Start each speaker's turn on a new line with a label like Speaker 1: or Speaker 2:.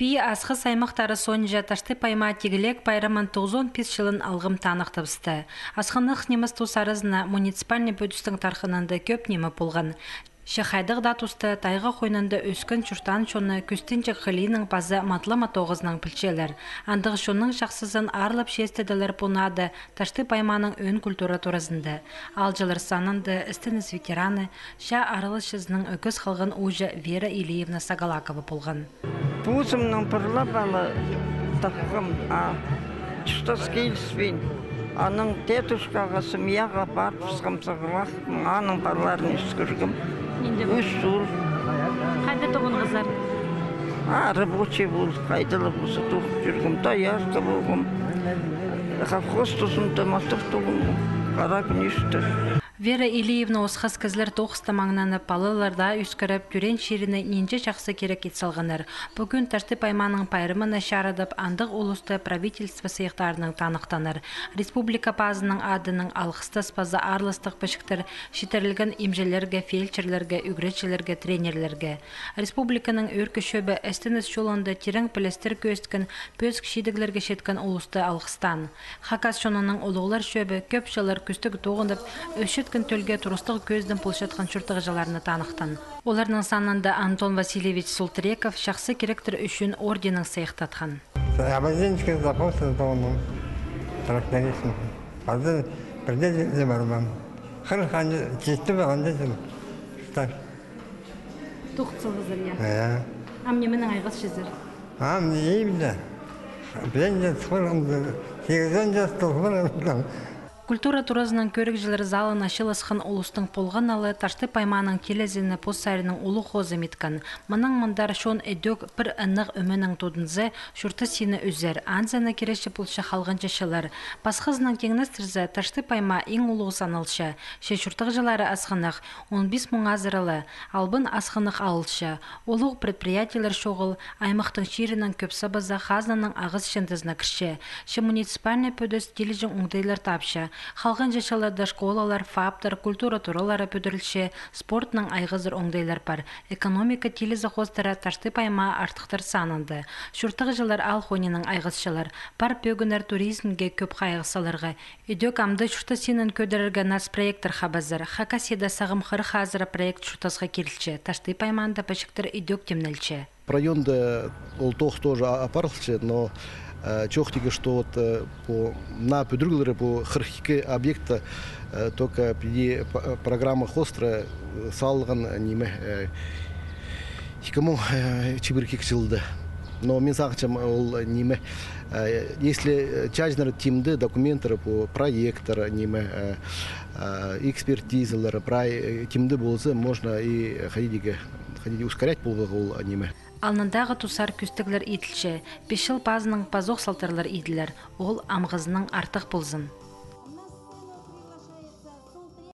Speaker 1: Би асқы саймақтары сонжа ташты пайма тегілек пайраман 95 жылын алғым танықтыбысты. Асқынық неміс тусарызына муниципальный бөдістің тарқынында көп немі болған. Шахайдық датусты тайға қойнында өскін чұртан шоны күстінчі қылының базы матлама тоғызның пілчелер. Андығы шоның жақсызын арлып шестеділер бұнады ташты пайманың өн культура турасында. Алжылыр санынды істініс ветераны ша арылышызның өкіз қалғын ұжы Вера Илиевна Сагалакова болған.
Speaker 2: Пузымның пырла балы таққым, чұстас кейліспен. Аның тетушкаға сымияға барып сығым-сығылақ, аның барларын үскіргім. Үш жыл.
Speaker 1: Қайда тұғын қызар?
Speaker 2: Рабочий бол, қайдалы болсы тұғып жүргім, таярғы болғым. Қавқоз тұзымды матық тұғым, қара күнешті.
Speaker 1: Вера Илиевна осқас кізлер тоқысты маңнаны палыларда үскіріп, түрен шеріні ненже жақсы керек етсалғаныр. Бүгін ташты пайманың пайрымына шарадып, андық ұлысты правительство сияқтарының танықтаныр. Республика пазының адының алғысты спазы арлыстық пішіктір шетірілген имжелерге, фельдшерлерге, үгретшілерге, тренерлерге. Республиканың өркі шөбі әстініс жолында терің пілістір көстікін пөз кішедіглерге шеткен ұлысты алғыстан. Хакас шонының ұлығылар шөбі көп жылар күстік тоғындып, өшіт күн төлге тұрыстық көздің пұлшатқан шүртіғы жаларыны танықтан. Оларның санында Антон Васильевич Султреков шақсы керектір үшін орденің сайықтатқан.
Speaker 3: Обозенчик запался дома, трактористом. Один придет барбам. Хорошо, чисто бағанда жыл. Штар.
Speaker 1: Тоқтсылғызыр, я? Амне менің айғыз шезір?
Speaker 3: Амне еймді. Бенде тұқырымды. 8 жас тұқырымды.
Speaker 1: Культура туразының көрік жылыр залын ашылысқын ұлыстың полғаналы ташты пайманың келезіні постсайрының ұлы қозы меткан. Мұның мұндар шон әдөк бір ұнық өмінің тодынзы шүрті сені үзер. Анзаны кереші бұлшы қалғанчы шылыр. Басқызының кеңністірзі ташты пайма ең ұлығы санылшы. Ше шүртіғ жылары асқынық 15 мың азырылы. Албын асқынық алылшы. Ұлық предприятиялар шоғыл аймақтың шерінің көпсі база қазнаның ағыз шындызына кірші. Ше муниципальный пөдөс тележің ұңдайлар тапшы. Халған жашаларда школалар, фаптар, культура туралары пөдірілші, спортның айғызыр оңдайлар бар. Экономика телезі қостары ташты пайма артықтар санынды. Шүртіғі жылар алхонының айғызшылар. Пар пөгінер туризмге көп қайғысаларға. Үдек амды шүрті сенін көдіріргі нас проекттар қабазыр. Хакасида сағым қыр қазыры проект шүртізға келілші. Ташты пайманды пәшіктір үдек темнелші.
Speaker 4: Районда ол тоқ тоже апарылшы, но чохтиги, что вот на педрюглеры по хрхике объекта только при программа хостра салган неме хикому чибиркик чилды. Но мен сағычам ол неме если чажнер тимды документтары по проекттар неме экспертизалары тимды болса можно и ходить ускорять бұл неме.
Speaker 1: Алнындағы тусар күстіглер етілші, 5 жыл пазының пазоқ салтарлар еділер, ол амғызының артық болзын.